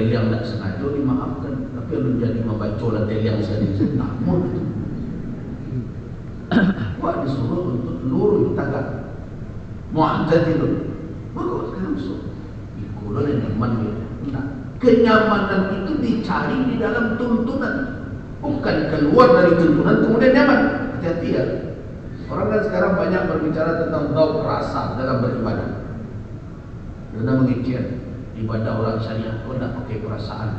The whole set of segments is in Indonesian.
teliang tak sengaja dimaafkan, tapi kalau jadi membaca lah teliang sekali namun itu wah disuruh untuk lurus tagak mu'tadilun bagus kan so ikulah nyaman dia. Nah, kenyamanan itu dicari di dalam tuntunan, bukan keluar dari tuntunan kemudian nyaman. Hati-hati ya, orang kan sekarang banyak berbicara tentang daud rasa dalam beribadah. Karena mengikat ibadah orang syariah kau tak pakai perasaan.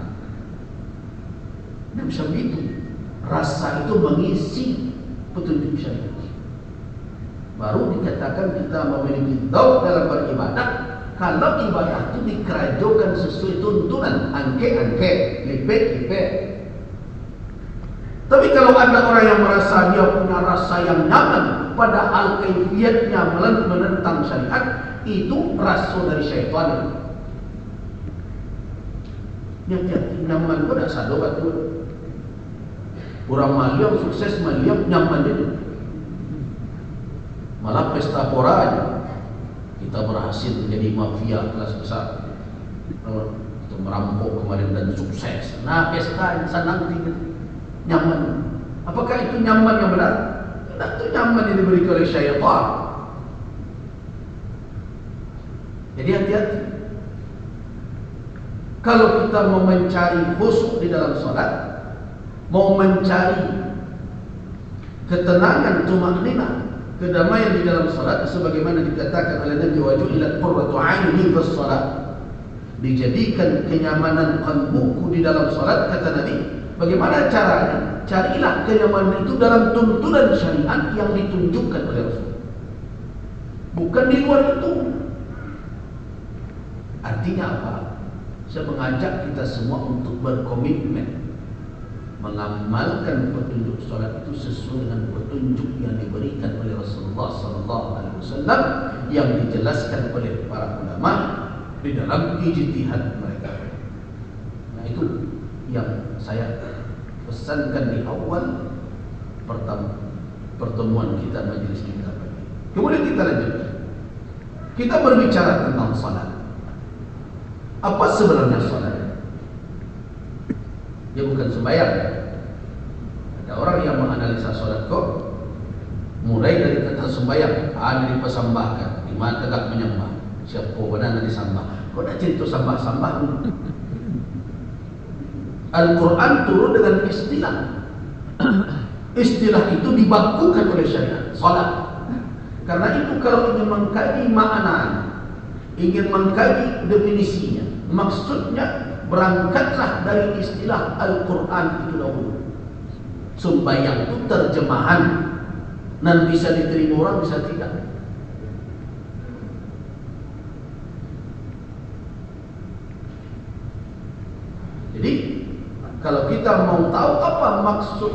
Tidak bisa begitu. Rasa itu mengisi petunjuk syariat. Baru dikatakan kita memiliki daud dalam beribadah kalau ibadah itu dikerajokan sesuai tuntunan, angke-angke, lipet-lipet. Tapi kalau ada orang yang merasa dia punya rasa yang nyaman padahal kaifiatnya menentang syariat, itu rasa dari syaitan. Yang nyaman pun tak sadar betul. Orang maliam sukses maliam nyaman itu. Malah pesta pora aja kita berhasil menjadi mafia kelas besar, kita merampok kemarin dan sukses. Nah pesta senang tidak nyaman. Apakah itu nyaman yang benar? Tidak, itu nyaman yang diberikan oleh syaitan. Jadi hati-hati. Kalau kita mau mencari khusyuk di dalam salat, mau mencari ketenangan, tumakninah, kedamaian di dalam salat, sebagaimana dikatakan oleh Nabi wajulat qurratu aini fi shalat, dijadikan kenyamanan qalbuku di dalam salat, kata Nabi. Bagaimana caranya? Carilah kenyamanan itu dalam tuntunan syariat yang ditunjukkan oleh Rasul, bukan di luar itu. Artinya apa? Saya mengajak kita semua untuk berkomitmen mengamalkan petunjuk salat itu sesuai dengan petunjuk yang diberikan oleh Rasulullah SAW yang dijelaskan oleh para ulama di dalam ijtihad mereka. Nah itu yang saya pesankan di awal pertemuan kita, majelis kita pagi. Kemudian kita lanjutkan. Kita berbicara tentang salat. Apa sebenarnya salat? Dia bukan sembahyang. Ada orang yang menganalisa salat kok mulai dari kata sembahyang, ada dipersembahkan, di mana tegak menyembah. Siapa benar disembah? Kok nak cerita sembah-sembah dulu? Al-Quran turun dengan istilah. Istilah itu dibakukan oleh syariat, salat. Karena itu kalau ingin mengkaji makna, ingin mengkaji definisinya, maksudnya berangkatlah dari istilah Al-Quran itu dahulu. Sembahyang itu terjemahan, dan bisa diterima orang, bisa tidak. Jadi kalau kita mau tahu apa maksud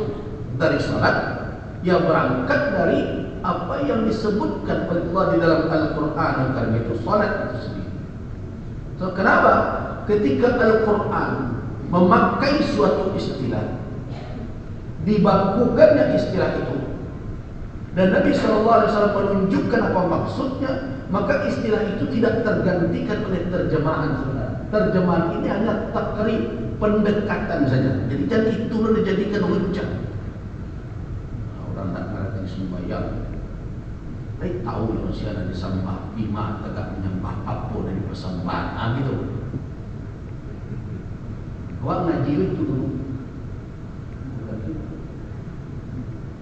dari salat, ya berangkat dari apa yang disebutkan oleh Allah di dalam Al-Quran, karena itu salat itu sendiri. So, kenapa? Ketika Al-Quran memakai suatu istilah, dibakukannya istilah itu, dan Nabi SAW menunjukkan apa maksudnya, maka istilah itu tidak tergantikan oleh terjemahan sebenarnya. Terjemahan ini hanya takrib, pendekatan saja. Jadi jangan itu dijadikan hujah. Orang tak ngerti sembahyang, tapi tahu yang usia ada disembah, bima tegak menyembah apa dari persembahan, gitu. Awak ngaji itu dulu.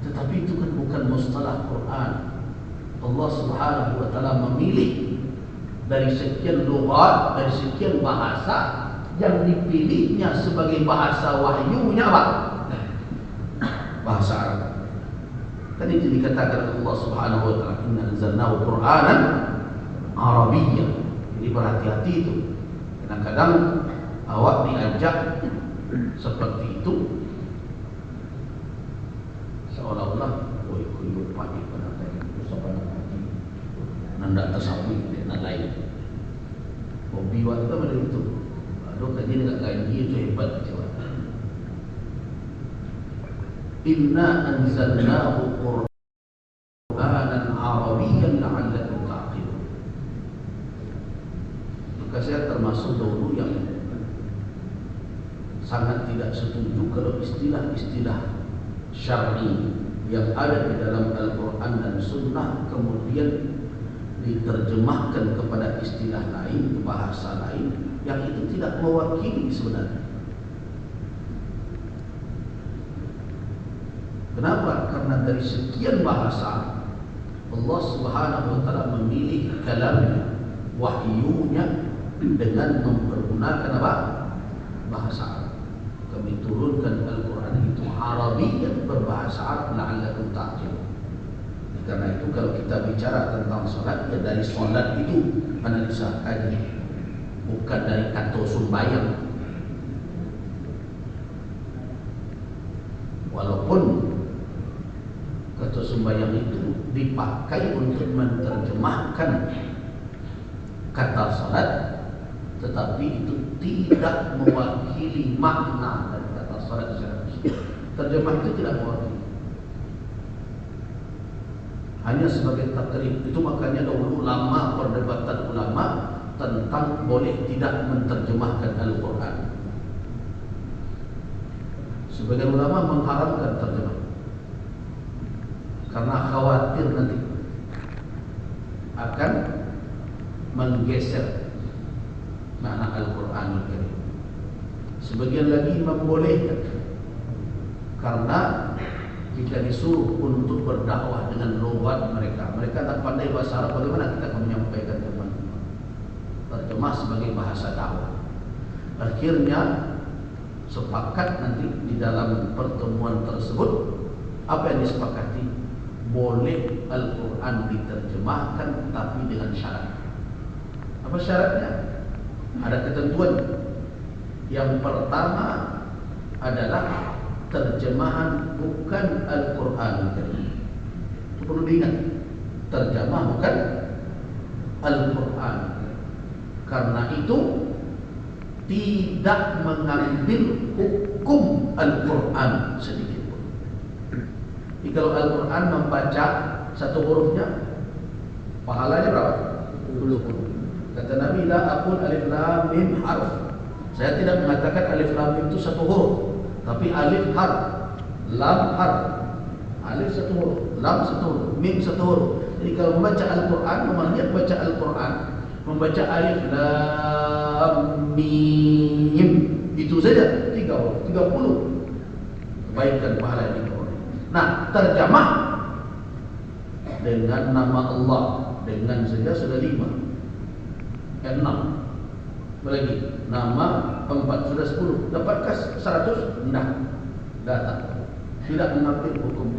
Tetapi itu kan bukan mustalah Quran. Allah Subhanahu wa taala memilih dari sekian lughat, dari sekian bahasa, yang dipilihnya sebagai bahasa wahyunya apa? Bahasa Arab. Kan itu dikatakan Allah Subhanahu wa taala, "Inna anzalnahu Qur'anan Arabiyyan." Jadi berhati-hati itu. Kadang-kadang awak diajak seperti itu seolah-olah kuyuk pagi pada tadi usapan pagi nanda tersabui dan lain. Hobi waktu pada itu. Aduh kaji dekat gaji itu hebat kecewa. Inna anzalnahu Qur'anan Arabiyyan la'allakum ta'qilun. Maka saya termasuk dahulu yang sangat tidak setuju kalau istilah-istilah syar'i yang ada di dalam Al-Quran dan Sunnah kemudian diterjemahkan kepada istilah lain, bahasa lain yang itu tidak mewakili sebenarnya. Kenapa? Karena dari sekian bahasa Allah Subhanahu wa taala memilih kalamnya, wahyunya dengan mempergunakan apa? Bahasa Arab. Kami turunkan Al-Quran itu Arabiyyan berbahasa Arab la'allakum ta'qilun. Karena itu kalau kita bicara tentang salat, ya dari salat itu analisa kaji, bukan dari kata sembahyang. Walaupun kata sembahyang itu dipakai untuk menerjemahkan kata salat, tetapi itu tidak mewakili makna dari kata salat secara khusus. Terjemah itu tidak mewakili, hanya sebagai takrib. Itu makanya dahulu lama perdebatan ulama tentang boleh tidak menterjemahkan Al-Quran. Sebagian ulama mengharamkan terjemah karena khawatir nanti akan menggeser makna Al-Quranul Karim. Sebagian lagi membolehkan karena jika disuruh untuk berdakwah dengan lughat mereka tak pandai bahasa Arab, bagaimana kita akan menyampaikan teman-teman? Terjemah sebagai bahasa dakwah. Akhirnya sepakat nanti di dalam pertemuan tersebut, apa yang disepakati? Boleh Al-Quran diterjemahkan tapi dengan syarat. Apa syaratnya? Ada ketentuan. Yang pertama adalah terjemahan bukan Al-Quran. Itu perlu diingat, terjemah bukan Al-Quran. Karena itu tidak mengambil hukum Al-Quran sedikit pun. Jadi kalau Al-Quran membaca satu hurufnya, pahalanya berapa? 10. Kata Nabi, la aqul alif lam mim harf. Saya tidak mengatakan alif lam mim itu satu huruf, tapi alif harf, lam harf. Alif satu huruf, lam satu huruf, mim satu huruf. Jadi kalau membaca Al-Quran, memangnya baca Al-Quran, membaca alif lam mim, itu saja 30 kebaikan pahala yang diperoleh. Nah, terjemah dengan nama Allah dengan saja sudah 5. 6 lagi nama 4 sudah 10. Dapatkah 100? Tidak, datang. Tidak mengambil hukum.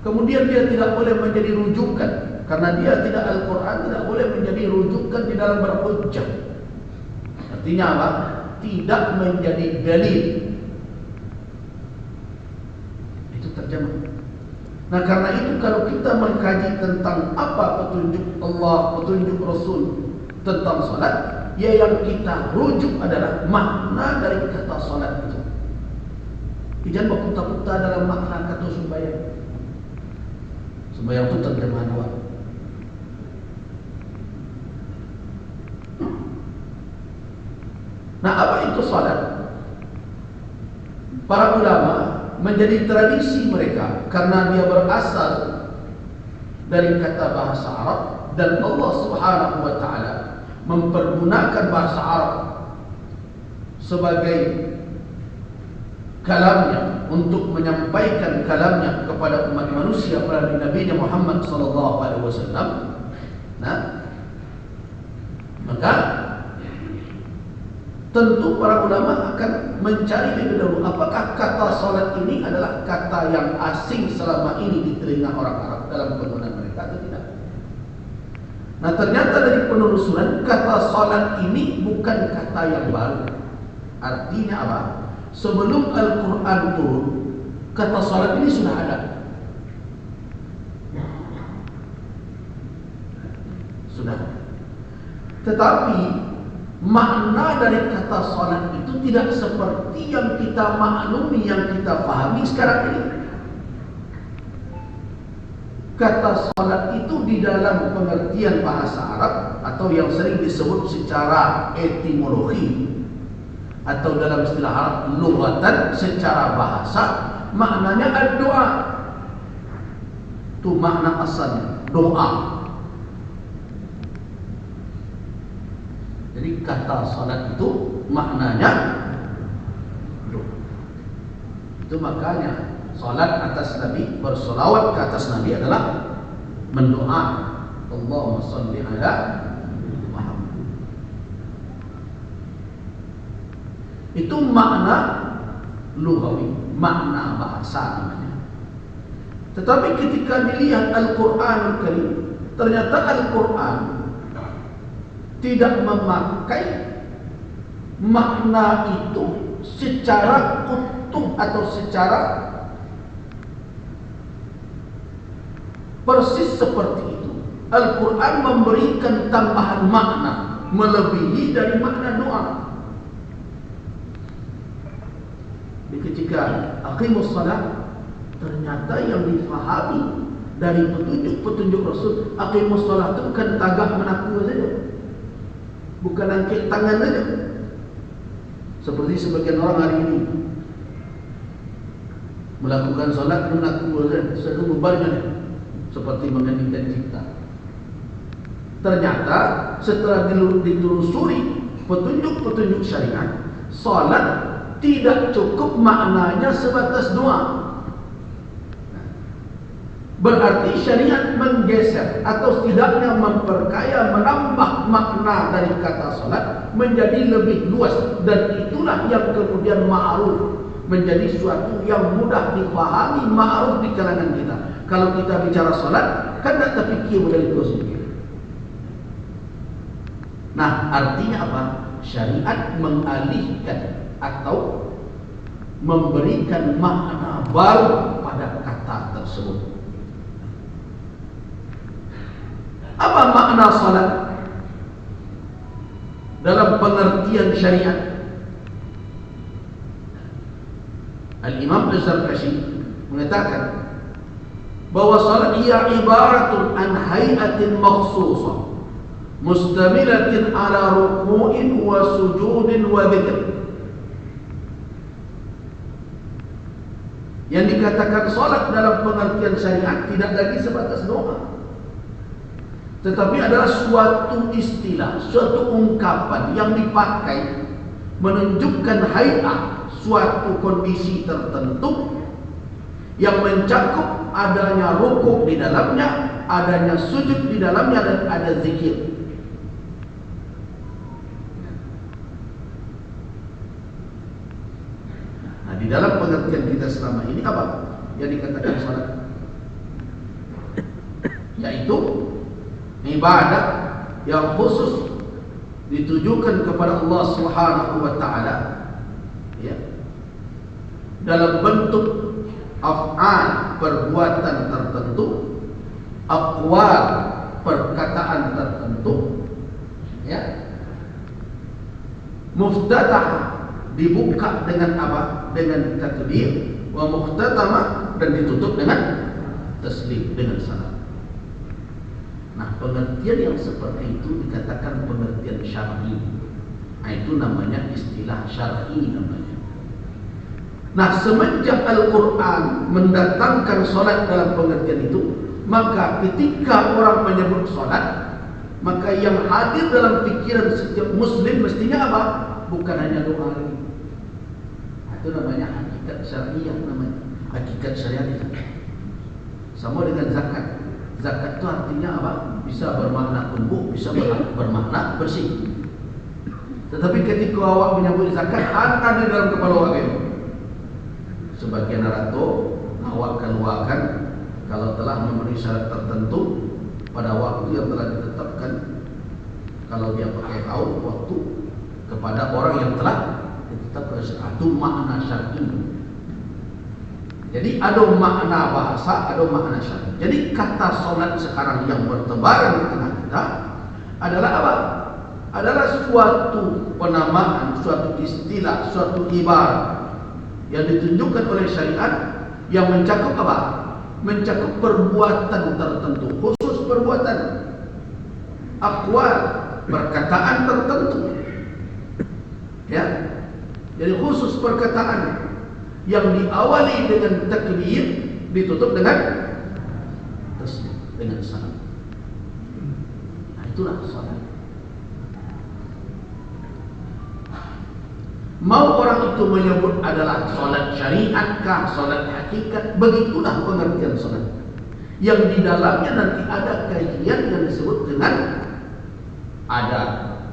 Kemudian dia tidak boleh menjadi rujukan, karena dia tidak Al-Quran tidak boleh menjadi rujukan di dalam berhujjah. Artinya apa? Tidak menjadi dalil. Itu terjemah. Nah, karena itu kalau kita mengkaji tentang apa petunjuk Allah, petunjuk Rasul tentang salat, ya yang kita rujuk adalah makna dari kata salat itu. Jangan berputar-putar dalam makna kata sembahyang. Sembahyang itu terjemahan awal. Nah, apa itu salat? Para ulama menjadi tradisi mereka karena dia berasal dari kata bahasa Arab, dan Allah Subhanahu wa taala mempergunakan bahasa Arab sebagai kalamnya untuk menyampaikan kalamnya kepada umat manusia melalui Nabi Muhammad sallallahu alaihi wasallam. Nah, maka tentu para ulama akan mencari lebih dahulu apakah kata salat ini adalah kata yang asing selama ini di telinga orang Arab dalam penggunaan mereka atau tidak. Nah, ternyata dari penelusuran kata salat ini bukan kata yang baru. Artinya apa? Sebelum Al-Quran turun, kata salat ini sudah ada. Sudah. Tetapi makna dari kata salat itu tidak seperti yang kita maklumi, yang kita pahami sekarang ini. Kata salat itu di dalam pengertian bahasa Arab atau yang sering disebut secara etimologi atau dalam istilah Arab lughatan, secara bahasa maknanya ad-doa. Itu makna asalnya, doa. Jadi kata salat itu maknanya doa. Itu makanya salat atas Nabi, bersolawat ke atas Nabi adalah mendoa. Allahumma salli ala Muhammad. Itu makna lughawi, makna bahasa namanya. Tetapi ketika dilihat Al-Quran Karim, ternyata Al-Quran tidak memakai makna itu secara utuh atau secara persis seperti itu. Al-Quran memberikan tambahan makna melebihi dari makna doa. Ketika aqimus salat, ternyata yang difahami dari petunjuk-petunjuk Rasul, aqimus salat itu bukan tagak menaku saja, bukan angkat tangan saja. Seperti sebagian orang hari ini melakukan salat menaku saja, satu bebannya seperti mengeningkan cipta. Ternyata setelah ditelusuri petunjuk-petunjuk syariat, salat tidak cukup maknanya sebatas doa. Berarti syariat menggeser atau setidaknya memperkaya, menambah makna dari kata salat menjadi lebih luas, dan itulah yang kemudian ma'ruf, menjadi suatu yang mudah dipahami, ma'ruf di kalangan kita. Kalau kita bicara salat, kan tak terfikir dari itu sendiri. Nah, artinya apa? Syariat mengalihkan atau memberikan makna baru pada kata tersebut. Apa makna salat dalam pengertian syariat? Al-Imam Az-Zarkashi mengatakan bahwa salat ia ibaratun an hay'atin makhsusah mustamilatin ala ruku'in wa sujudin wa dhikr. Yang dikatakan salat dalam pengertian syariat tidak lagi sebatas doa, tetapi adalah suatu istilah, suatu ungkapan yang dipakai menunjukkan hay'ah, suatu kondisi tertentu yang mencakup adanya rukuk di dalamnya, adanya sujud di dalamnya, dan ada zikir. Nah, di dalam pengertian kita selama ini apa yang dikatakan salat? Yaitu ibadah yang khusus ditujukan kepada Allah Subhanahu wa taala, ya, dalam bentuk af'al, perbuatan tertentu, aqwal, perkataan tertentu, ya. Muftadah, dibuka dengan apa? Dengan takbir, wa mukhtatamah, dan ditutup dengan taslim, dengan salam. Nah, pengertian yang seperti itu dikatakan pengertian syar'i. Nah, itu namanya istilah syar'i namanya. Nah, semenjak Al-Quran mendatangkan salat dalam pengertian itu, maka ketika orang menyebut salat, maka yang hadir dalam pikiran setiap muslim mestinya apa? Bukan hanya doa lagi. Nah, itu namanya hakikat syariah namanya. Hakikat syariah itu sama dengan zakat. Zakat itu artinya apa? Bisa bermakna tumbuh, bisa bermakna bersih. Tetapi ketika awak menyebut zakat, ada dalam kepala awak itu. Sebagian narato awak keluarkan kalau telah memenuhi syarat tertentu pada waktu yang telah ditetapkan. Kalau dia pakai haul waktu kepada orang yang telah ditetapkan, itu makna syar'i. Jadi ada makna bahasa, ada makna syar'i. Jadi kata salat sekarang yang bertebaran di tengah kita adalah apa? Adalah suatu penamaan, suatu istilah, suatu ibarat yang ditunjukkan oleh syariat yang mencakup apa? Mencakup perbuatan tertentu, khusus perbuatan, aqwal, perkataan tertentu, ya, Jadi khusus perkataan yang diawali dengan takbir ditutup dengan tasbih, dengan salam. Nah, itulah salat. Mau orang itu menyebut adalah salat syariatkah, salat hakikat, begitulah pengertian salat. Yang di dalamnya nanti ada kajian yang disebut dengan ada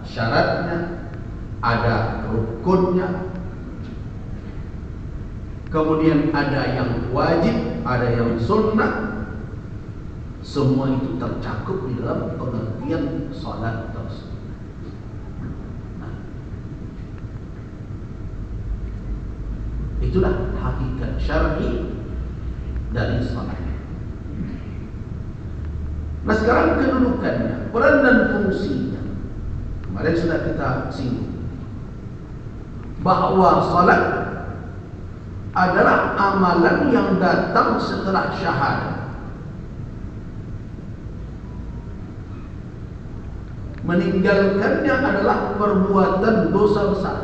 syaratnya, ada rukunnya, kemudian ada yang wajib, ada yang sunnah. Semua itu tercakup di dalam pengertian salat tersebut. Nah, itulah hakikat syar'i dari salat. Nah, sekarang kedudukannya, peran dan fungsinya. Kemarin sudah kita singgung bahwa salat adalah amalan yang datang setelah syahadat. Meninggalkannya adalah perbuatan dosa besar.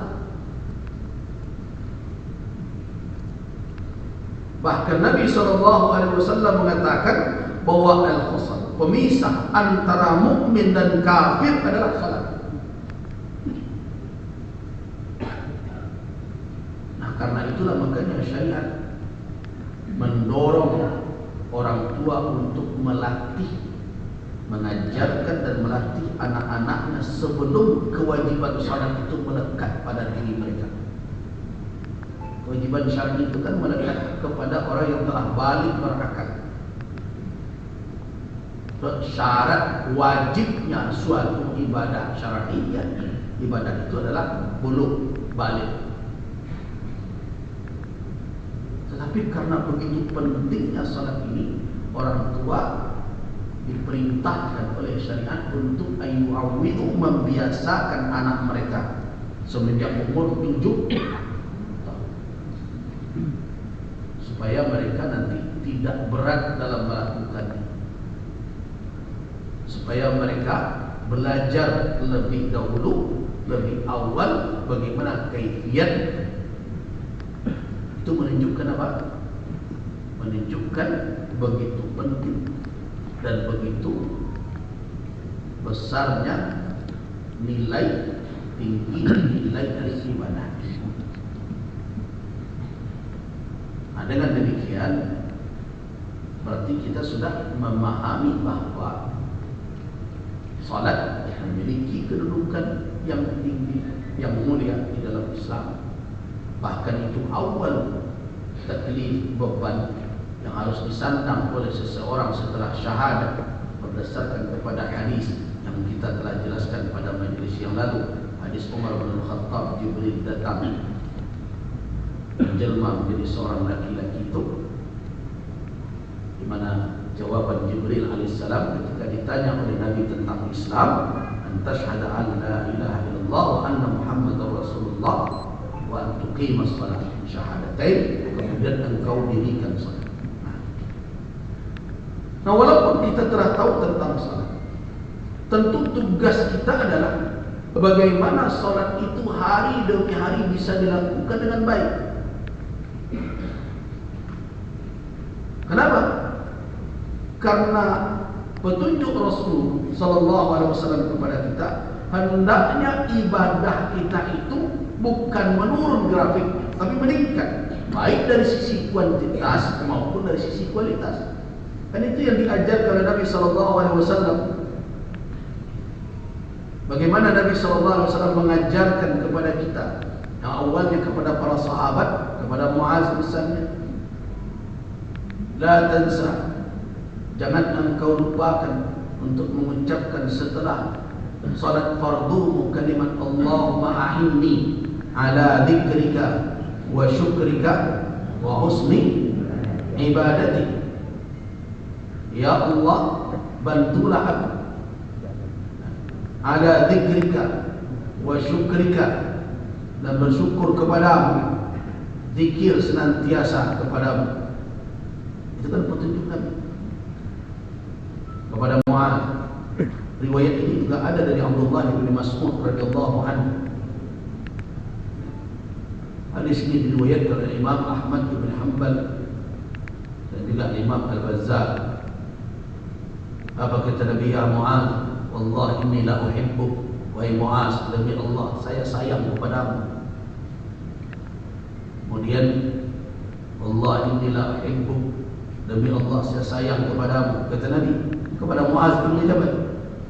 Bahkan Nabi SAW mengatakan bahwa al-fasl, pemisah antara mukmin dan kafir adalah salat. Nah, karena itulah makanya syariat mendorong orang tua untuk melatih, mengajarkan dan melatih anak-anaknya sebelum kewajiban salat itu melekat pada diri mereka. Kewajiban syar'i itu kan melekat kepada orang yang telah balik berakal. Syarat wajibnya suatu ibadah syar'iyyah, ibadah itu adalah bulugh, balik. Tetapi karena begitu pentingnya salat ini, orang tua diperintahkan oleh syariat untuk ayyu'awwidhu, membiasakan anak mereka semenjak umur 7 tahun, supaya mereka nanti tidak berat dalam melakukannya, supaya mereka belajar lebih dahulu, lebih awal bagaimana kaifiyat. Itu menunjukkan apa? Menunjukkan begitu penting dan begitu besarnya nilai tinggi nilai dari ibadah. Nah, dengan demikian berarti kita sudah memahami bahwa salat memiliki kedudukan yang tinggi, yang mulia di dalam Islam. Bahkan itu awal taklif, beban yang harus disandang oleh seseorang setelah syahadat berdasarkan kepada hadis yang kita telah jelaskan pada majlis yang lalu. Hadis Umar bin Khattab, Jibril datang menjelma menjadi seorang laki-laki itu, di mana jawaban Jibril alaihissalam ketika ditanya oleh Nabi tentang Islam, antashhada an la ilaha illallah wa anna Muhammadar Rasulullah wa an tuqimas salat, syahadatain, kemudian engkau dirikan salat. Nah, walaupun kita telah tahu tentang salat, tentu tugas kita adalah bagaimana salat itu hari demi hari bisa dilakukan dengan baik. Kenapa? Karena petunjuk Rasul sallallahu alaihi wasallam kepada kita, hendaknya ibadah kita itu bukan menurun grafiknya, tapi meningkat, baik dari sisi kuantitas maupun dari sisi kualitas. Dan itu yang diajarkan oleh Nabi sallallahu alaihi wasallam. Bagaimana Nabi sallallahu alaihi wasallam mengajarkan kepada kita, yang awalnya kepada para sahabat, kepada Muaz misalnya, la tansa, jangan engkau lupakan untuk mengucapkan setelah salat fardumu kalimat Allahumma a'inni ala dzikrika wa syukrika wa husni ibadati. Ya Allah, bantulah aku ala dzikrika wa syukrika, dan bersyukur kepadamu, zikir senantiasa kepadamu. Itu kan petunjuk Nabi kepada Mu'adz. Riwayat ini juga ada dari Abdullah bin Mas'ud radhiyallahu anhu. Hadis ini diriwayatkan oleh Imam Ahmad bin Hanbal dan juga Imam Al-Bazzar. Apa kata Nabi, ya Mu'az, wallahi inni la uhibbuk, wahai Mu'az, demi Allah saya sayang kepadamu. Kemudian, wallahi inni la uhibbuk, demi Allah saya sayang kepadamu. Kata Nabi kepada Mu'az bin Jabal,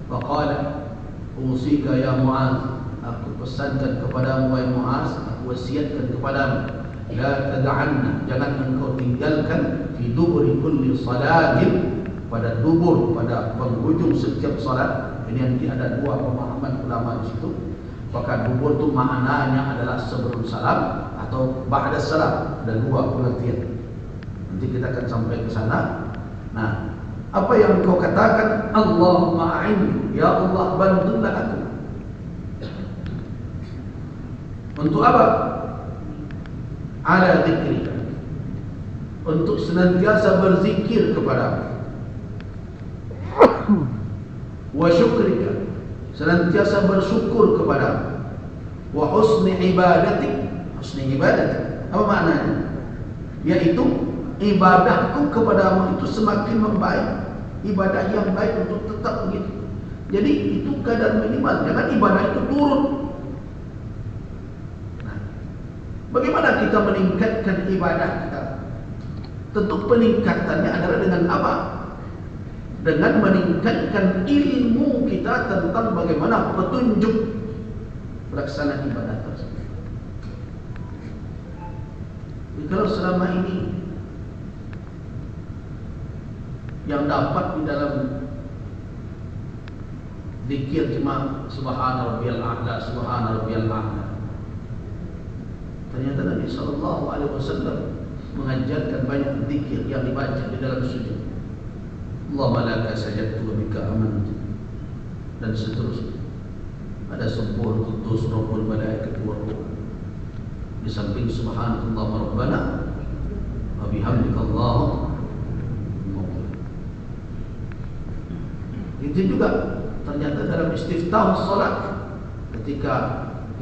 faqala usika ya Mu'az, aku pesankan kepadamu wahai Mu'az, aku wasiatkan kepadamu, la tad'anna, jangan engkau tinggalkan fi duburi kulli salatin, pada dubur, pada penghujung setiap salat. Ini nanti ada dua pemahaman ulama di situ. Apakah dubur itu maknanya adalah sebelum salam atau ba'da salam? Ada dua pengertian. Nanti kita akan sampai ke sana. Nah, apa yang kau katakan, Allahumma a'inni, ya Allah bantulah aku. Untuk apa? Ala dzikrika, untuk senantiasa berzikir kepadamu. Wa syukrika, senantiasa bersyukur kepadamu. Wa husni ibadatik, husni ibadatik apa maknanya? Yaitu ibadahku kepadamu itu semakin membaik, ibadah yang baik untuk tetap begitu. Jadi itu kadar minimal, jangan ibadah itu turun. Nah, bagaimana kita meningkatkan ibadah kita? Tentu peningkatannya adalah dengan apa? Dengan meningkatkan ilmu kita tentang bagaimana petunjuk pelaksanaan ibadah tersebut. Jadi kalau selama ini yang dapat di dalam zikir cuma subhana rabbiyal a'la, subhana rabbiyal a'la, ternyata Nabi SAW mengajarkan banyak zikir yang dibaca di dalam sujud. Allahumma laka sajadtu wa bika amantu, dan seterusnya. Ada subuh kudus rabbul malaikati war ruh. Di samping subhanallah rabbana wa bihamdika Allahumma. Itu juga ternyata dalam istiftah salat, ketika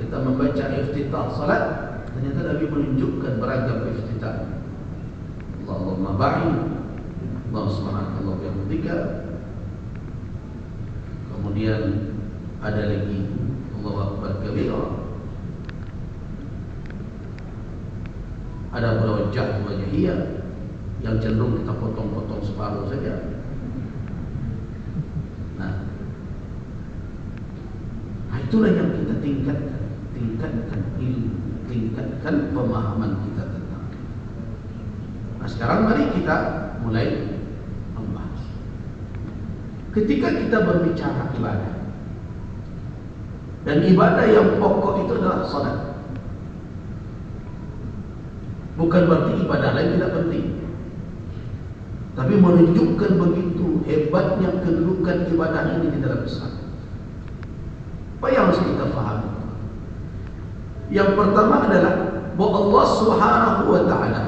kita membaca iftitah salat, ternyata Nabi menunjukkan beragam iftitah. Allahumma ba'in, Allah subhanahu wa ta'ala. Kemudian ada lagi Allahu akbar kabira, ada pula wajah wajahiyah yang cenderung kita potong-potong separuh saja. Nah, itulah yang kita tingkatkan ilmu, tingkatkan pemahaman kita tentang. Nah, sekarang mari kita mulai membahas. Ketika kita berbicara ibadah, dan ibadah yang pokok itu adalah salat, bukan berarti ibadah lain tidak penting, tapi menunjukkan begitu hebatnya kedudukan ibadah ini di dalam Islam. Apa yang harus kita pahami? Yang pertama adalah bahwa Allah Subhanahu wa ta'ala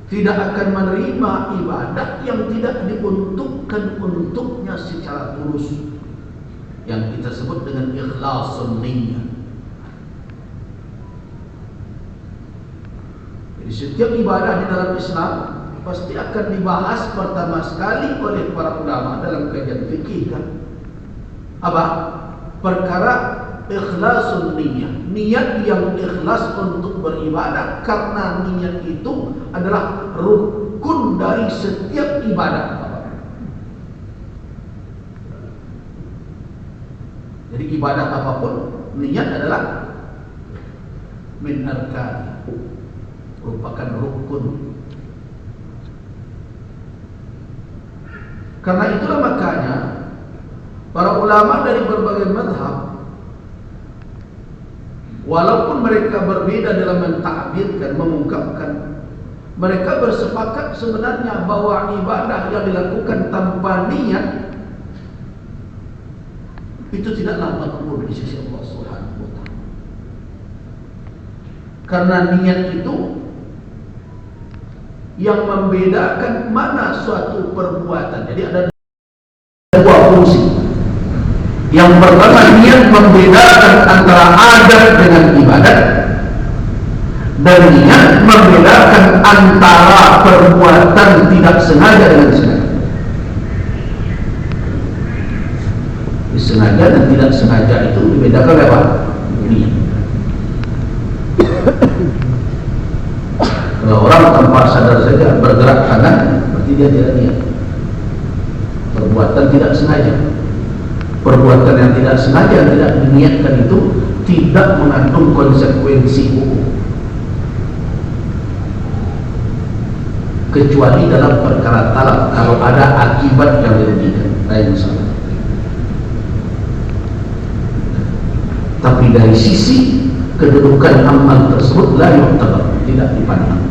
tidak akan menerima ibadah yang tidak diuntukkan untuknya secara tulus, yang kita sebut dengan ikhlasun niyyah. Jadi setiap ibadah di dalam Islam pasti akan dibahas pertama sekali oleh para ulama dalam kajian fikih kan. Apa? Perkara ikhlasun niyyah, niat yang ikhlas untuk beribadah, karena niat itu adalah rukun dari setiap ibadah. Jadi ibadah apapun, niat adalah min arkan, merupakan rukun. Karena itulah makanya para ulama dari berbagai mazhab, walaupun mereka berbeda dalam mentakbirkan, mengungkapkan, mereka bersepakat sebenarnya bahwa ibadah yang dilakukan tanpa niat itu tidaklah makbul di sisi Allah Subhanahu wa ta'ala. Karena niat itu yang membedakan mana suatu perbuatan. Jadi ada dua fungsi. Yang pertama, niat membedakan antara adat dengan ibadat. Dan niat membedakan antara perbuatan tidak sengaja dengan sengaja. Sengaja dan tidak sengaja itu dibedakan lewat niat. Kalau orang tanpa sadar saja bergerak tangan, berarti dia tidak niat. Perbuatan tidak sengaja. Perbuatan yang tidak sengaja, tidak diniatkan itu tidak mengandung konsekuensi hukum, kecuali dalam perkara talak, kalau ada akibat yang dirugikan, lain masalah. Tapi dari sisi kedudukan amal tersebut la yu'tabar, tidak dipandang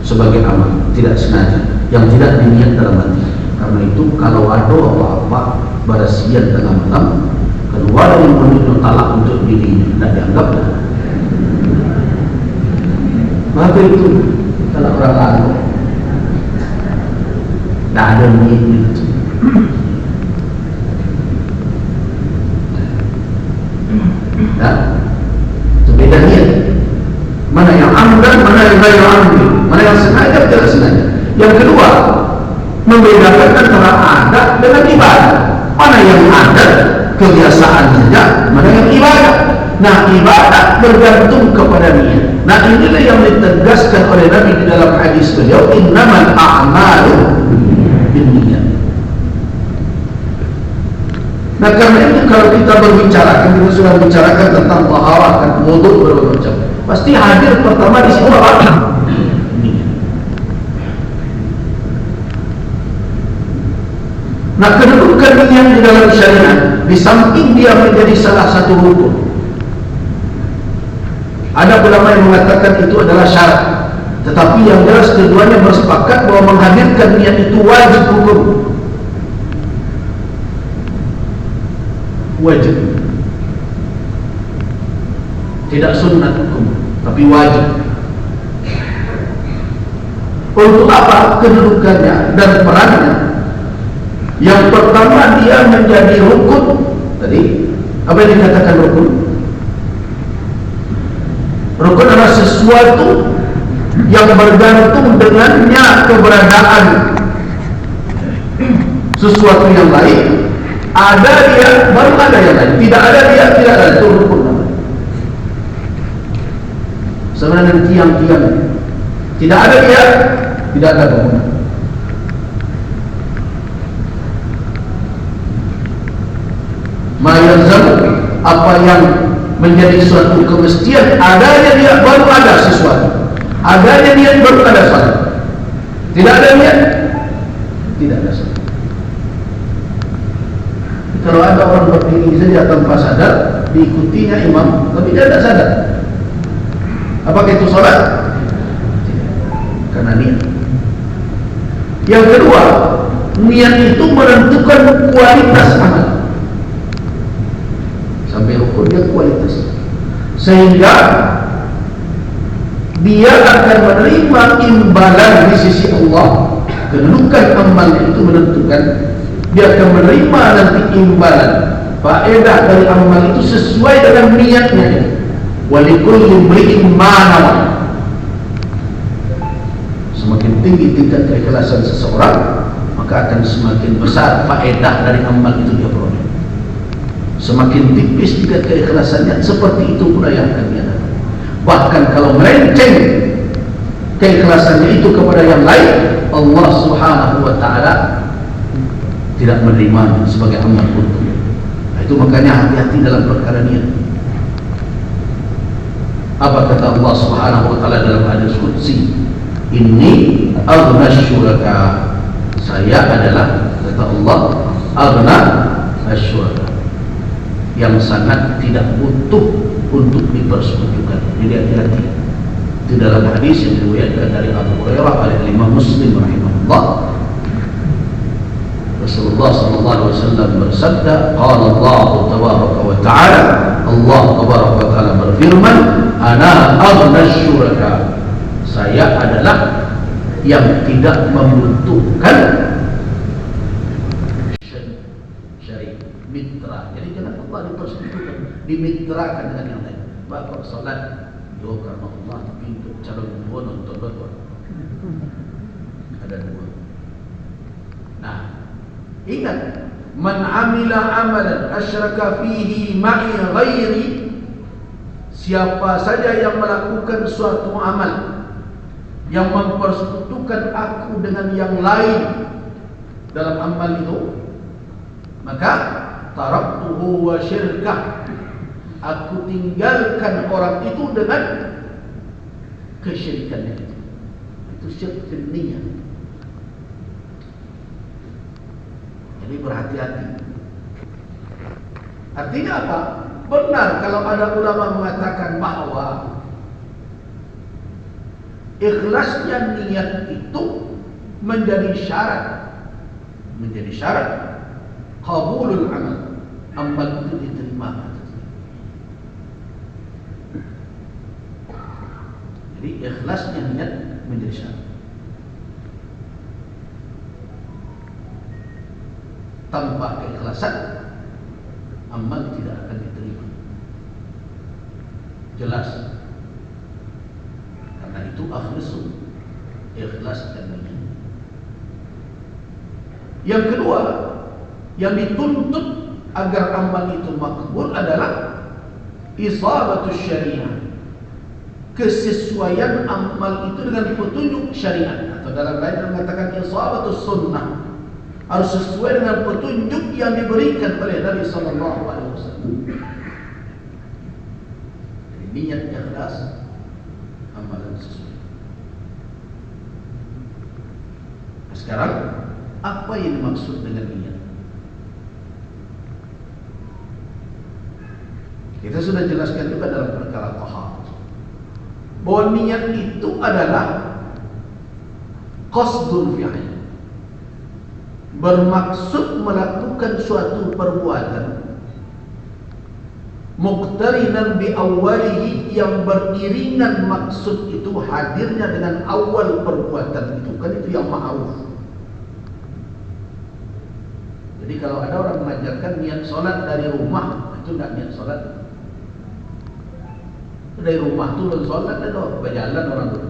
sebagai amal tidak sengaja yang tidak diniat dalam hati. Karena itu kalau ada apa-apa pada siang tengah malam keluar dari mulut talak untuk dirinya, tidak dianggap dah. Maka itu kalau orang lalu tidak ada niat itu. Ya, itu beda niat. Mana yang amdan, mana yang ghair amdan, mana yang sengaja, tidak sengaja. Yang kedua, membedakan antara adat dengan ibadah. Mana yang adat, kebiasaan saja, mana yang ibadah. Nah, ibadah bergantung kepada niat. Nah, inilah yang ditegaskan oleh Nabi di dalam hadis beliau, innamal a'malu binniyat. Nah, karena itu kalau kita berbicara, kita sudah bicarakan tentang taharah dan wudu berbagai macam, pasti hadir pertama di situ apa? Nah, kedudukan niat di dalam syariat, di samping dia menjadi salah satu rukun, ada ulama yang mengatakan itu adalah syarat, tetapi yang jelas keduanya bersepakat bahwa menghadirkan niat itu wajib hukum. Wajib, tidak sunnah hukum, tapi wajib. Untuk apa kedudukannya dan perannya? Yang pertama, dia menjadi rukun. Tadi apa yang dikatakan rukun? Rukun adalah sesuatu yang bergantung dengannya keberadaan sesuatu yang lain. Ada dia, baru ada yang lain. Tidak ada dia, tidak ada. Itu rukun namanya. Sebenarnya tiang-tiang, tidak ada dia, tidak ada bangunan. Mayazam, apa yang menjadi suatu kemestian, adanya dia baru ada sesuatu. Adanya dia baru ada sesuatu. Tidak ada dia, tidak ada sesuatu. Kalau ada orang berdiri saja tanpa sadar, diikutinya imam, tapi dia tidak sadar. Apakah itu salat? Tidak. Karena niat. Yang kedua, niat itu menentukan kualitas amal. Sampai ukurnya kualitas, sehingga dia akan menerima imbalan di sisi Allah. Kedudukan amalnya itu menentukan dia akan menerima nanti imbalan, faedah dari amal itu sesuai dengan niatnya. Walikulli imri'in ma nawa. Semakin tinggi tingkat keikhlasan seseorang, maka akan semakin besar faedah dari amal itu dia peroleh. Semakin tipis tingkat keikhlasannya, seperti itu pula yang akan dia dapat. Bahkan kalau melenceng keikhlasannya itu kepada yang lain, Allah Subhanahu wa ta'ala tidak menerimanya sebagai amal untuk. Nah, itu makanya hati-hati dalam perkara niat. Apa kata Allah Subhanahu wa ta'ala dalam hadis qudsi? Inni aghna syuraka. Saya adalah, kata Allah, aghna syuraka, yang sangat tidak butuh untuk dipersekutukan. Jadi hati-hati. Itu dalam hadis yang diriwayatkan dari Abu Hurairah oleh Imam Muslim rahimahullah. Rasulullah sallallahu alaihi wasallam bersabda, qala Allah tabaraka wa ta'ala, Allah tabaraka wa ta'ala berfirman, ana aghna syuraka. Saya adalah yang tidak membutuhkan syarik, mitra. Jadi jangan Allah dipersekutukan, dimitrakan dengan yang lain. Bapak salat Doa karena Allah, tapi untuk calon dua nonton dua. Ada dua. Nah, ingat, man amila amalan asyraka fihi ma'i ghairi, siapa saja yang melakukan suatu amal yang mempersekutukan aku dengan yang lain dalam amal itu, maka taraktuhu wa syirkah, aku tinggalkan orang itu dengan kesyirikannya itu. Itu syirik niyat. Jadi berhati-hati. Artinya apa? Benar kalau ada ulama mengatakan bahwa ikhlasnya niat itu menjadi syarat qabulul amal itu diterima. Jadi ikhlasnya niat menjadi syarat. Tanpa keikhlasan amal tidak akan diterima. Jelas. Karena itu akhlisu, ikhlas dan niat. Yang kedua, yang dituntut agar amal itu makbul adalah isabatus syariah, kesesuaian amal itu dengan petunjuk syariat, atau dalam lain mengatakan isabatus sunnah, harus sesuai dengan petunjuk yang diberikan oleh Nabi sallallahu alaihi wasallam. Niat ikhlas, amalan sesuai. Sekarang apa yang dimaksud dengan niat? Kita sudah jelaskan juga dalam perkara taharah bahwa niat itu adalah qasdul fi'il, bermaksud melakukan suatu perbuatan, muqtarinan bi awwalihi, yang beriringan maksud itu hadirnya dengan awal perbuatan itu, kan itu yang ma'ruf. Jadi kalau ada orang mengajarkan niat sholat dari rumah, itu tidak niat sholat. Dari rumah itu belum sholat, berjalan orang itu.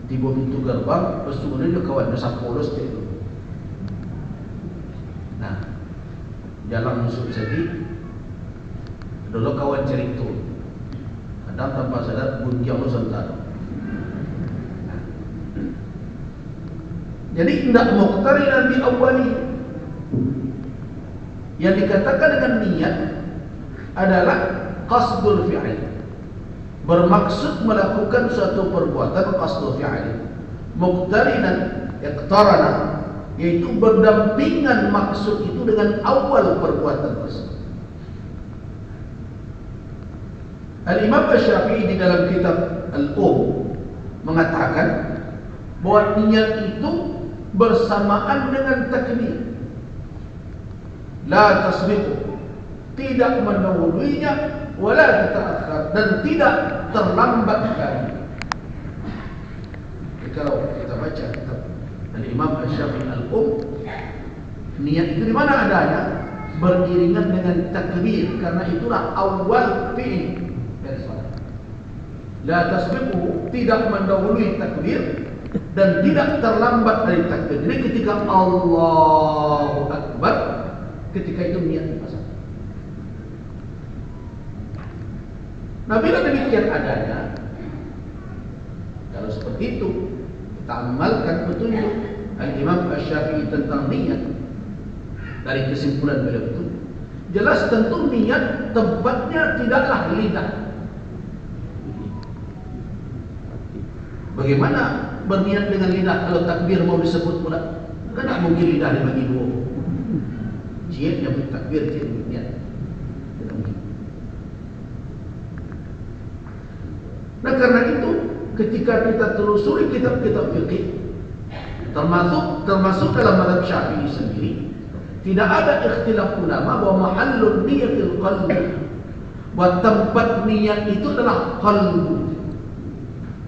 Tiba pintu gerbang, terus kemudian dia kawan desa polos itu. Nah, jalan musuh jadi dulu kawan cerita, kadang tanpa sadar bunyiang Nusantara. Jadi tidak muqtarinan bi awwali. Yang dikatakan dengan niat adalah qasdul fi'il, bermaksud melakukan suatu perbuatan, qasdul fi'il. Muqtarinan, iqtarana, yaitu berdampingan maksud itu dengan awal perbuatan tersebut. Al-Imam Asy-Syafi'i di dalam kitab mengatakan bahwa niat itu bersamaan dengan takbir, la tasbiqu, tidak mendahuluinya, wala tata'akhkhar, dan tidak terlambat dari. Kalau kita baca kitab Al-Imam Asy-Syafi'i niat itu di mana adanya? Beriringan dengan takbir, karena itulah awal fi'il dari salat. La tasbiqu, tidak mendahului takbir dan tidak terlambat dari takbir. Jadi ketika Allahu Akbar, ketika itu niat dipasang. Nah, bila demikian adanya, kalau seperti itu kita amalkan petunjuk Al-Imam Asy-Syafi'i tentang niat dari kesimpulan beliau itu, jelas tentu niat tempatnya tidaklah lidah. Bagaimana berniat dengan lidah kalau takbir mau disebut pula? Kan tak mungkin lidah dibagi dua. Jihad yang bertakbir, jihad berniat. Tidak mungkin. Nah, karena itu ketika kita telusuri kitab-kitab fiqih, termasuk dalam mazhab Syafi'i sendiri, tidak ada ikhtilaf ulama bahwa mahallun niyatil qalbi, bahwa tempat niat itu adalah qalbu.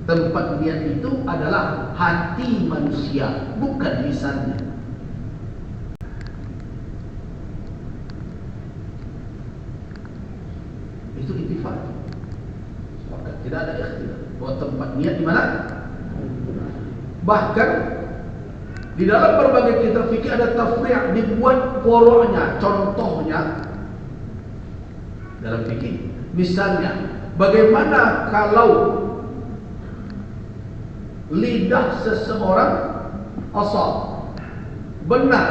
Tempat niat itu adalah hati manusia, bukan lisannya. Itu ittifaq. tidak ada ikhtilaf bahwa tempat niat di mana. Bahkan di dalam berbagai kitab fikih ada tafri', dibuat poroknya. Contohnya dalam fikih, misalnya bagaimana kalau lidah seseorang asal benar,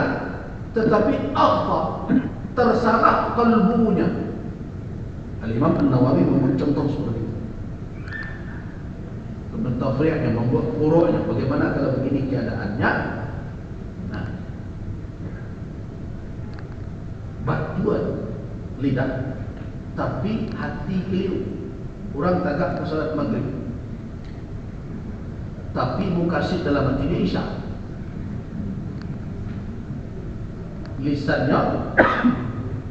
tetapi akhta, tersalah qalbunya. Al-Imam An-Nawawi membuat contoh seperti itu. Kemudian tafri' yang membuat furuknya. Bagaimana kalau begini keadaannya? Nah, buat lidah, tapi hati keliru. Orang tagak salat maghrib, tapi mukasid dalam hatinya isya. Lisannya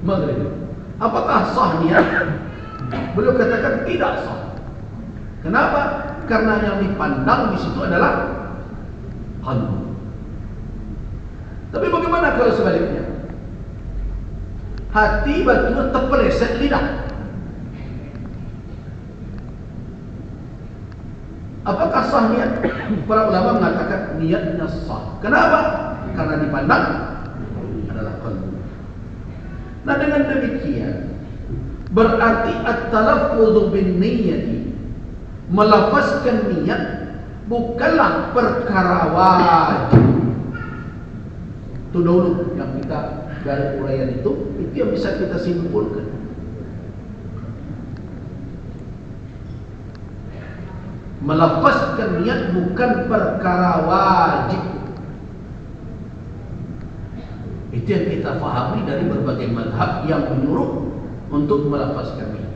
maghrib. Apakah sah niat? Beliau katakan tidak sah. Kenapa? Karena yang dipandang di situ adalah qalbu. Tapi bagaimana kalau sebaliknya? Hati betul terpeleset lidah. Apakah sah niat? Para ulama mengatakan niatnya sah. Kenapa? Karena dipandang adalah qalbu. Nah, dengan demikian berarti at-talaffuz bin niyyati, melafazkan niat bukanlah perkara wajib. Itu dulu yang kita dari uraian itu yang bisa kita simpulkan. Melafazkan niat bukan perkara wajib. Itu yang kita fahami dari berbagai mazhab yang menyuruh untuk melafazkan niat.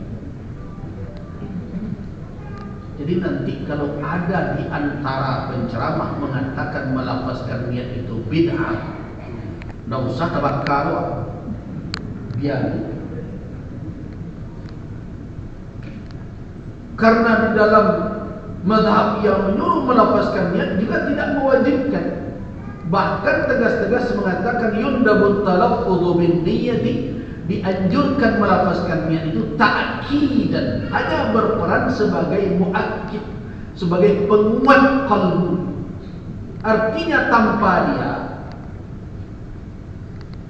Jadi nanti kalau ada di antara penceramah mengatakan melafazkan niat itu bid'ah, tidak usah tabakal, biar. Karena di dalam mazhab yang menyuruh melafazkan niat juga tidak mewajibkan. Bahkan tegas-tegas mengatakan yundabut talaffuz bin niyyati, dianjurkan melafazkan niat itu ta'kidan, hanya berperan sebagai muakkid, sebagai penguat qalbu. Artinya tanpa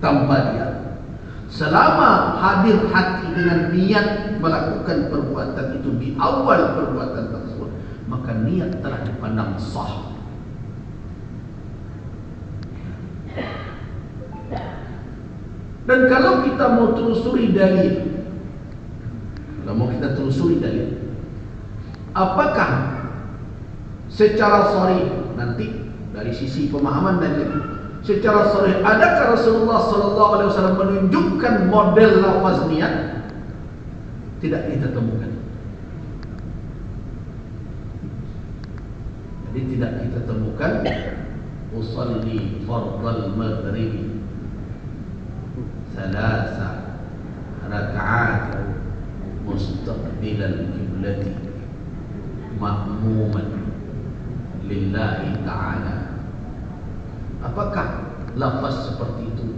dia selama hadir hati dengan niat melakukan perbuatan itu di awal perbuatan tersebut, maka niat telah dipandang sah. Dan kalau kita mau telusuri dalil, apakah secara sharih, nanti dari sisi pemahaman dalil, secara sharih adakah Rasulullah sallallahu alaihi wasallam menunjukkan model lafaz niat? Tidak kita temukan. Jadi tidak kita temukan usalli fardal maghrib salasa raka'at mustaqbilal qiblati ma'muman lillahi ta'ala. Apakah lafaz seperti itu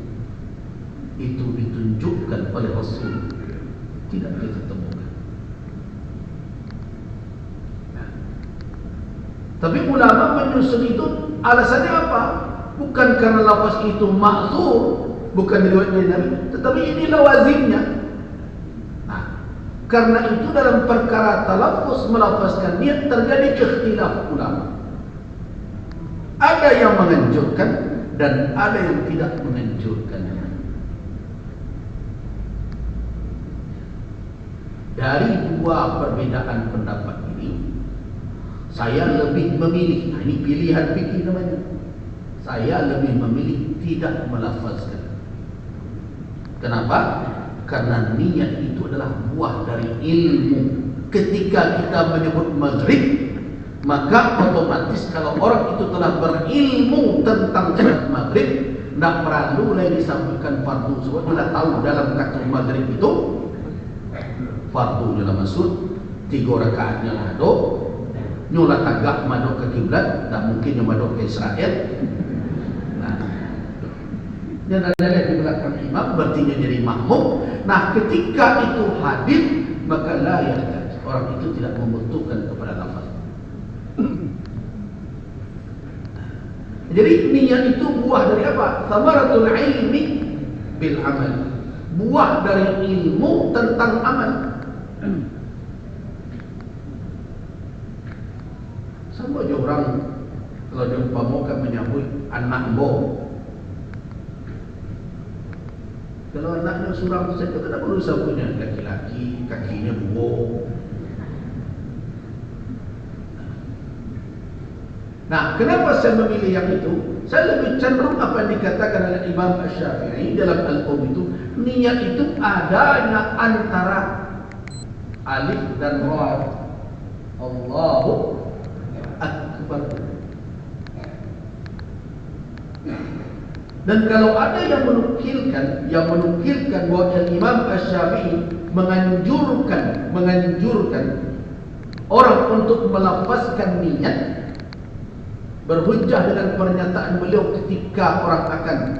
ditunjukkan oleh Rasul? Tidak kita temukan. Nah, tapi ulama menyusun itu alasannya apa? Bukan karena lafaz itu ma'zur, bukan riwayat Nabi, tetapi ini lawazimnya. Nah, karena itu dalam perkara talaffuz melafazkan niat terjadi ikhtilaf ulama. Ada yang menganjurkan dan ada yang tidak menganjurkan. Dari dua perbedaan pendapat ini, saya lebih memilih, ini pilihan fikih namanya, saya lebih memilih tidak melafazkan. Kenapa? Karena niat itu adalah buah dari ilmu. Ketika kita menyebut maghrib, maka otomatis kalau orang itu telah berilmu tentang salat maghrib, tidak perlu lagi disampaikan fardu. Sebab kita tahu dalam kata maghrib itu fardu dalam maksud 3 rakaatnya lah do, nyolat tagak madok ke kiblat, tak mungkin yang madok ke Israel. Nah, dan ada di belakang imam, berarti jadi makmum. Nah, ketika itu hadir, maka la yahtaj, orang itu tidak membutuhkan kepada lafaz. Jadi niat itu buah dari apa? Thamaratul ilmi bil amal. Buah dari ilmu tentang amal. Sama aja orang kalau diumpamakan menyambut anak bo. Kalau anaknya suram saja, kenapa perlu sabunnya? Laki-laki, kakinya buo. Nah, kenapa saya memilih yang itu? Saya lebih cenderung apa yang dikatakan oleh Imam Asy-Syafi'i dalam Al-Um itu, niat itu adanya antara alif dan ra. Allahu Akbar. Dan kalau ada yang menukilkan bahwa Imam Asy-Syafi'i menganjurkan orang untuk melafazkan niat, berhujjah dengan pernyataan beliau ketika orang akan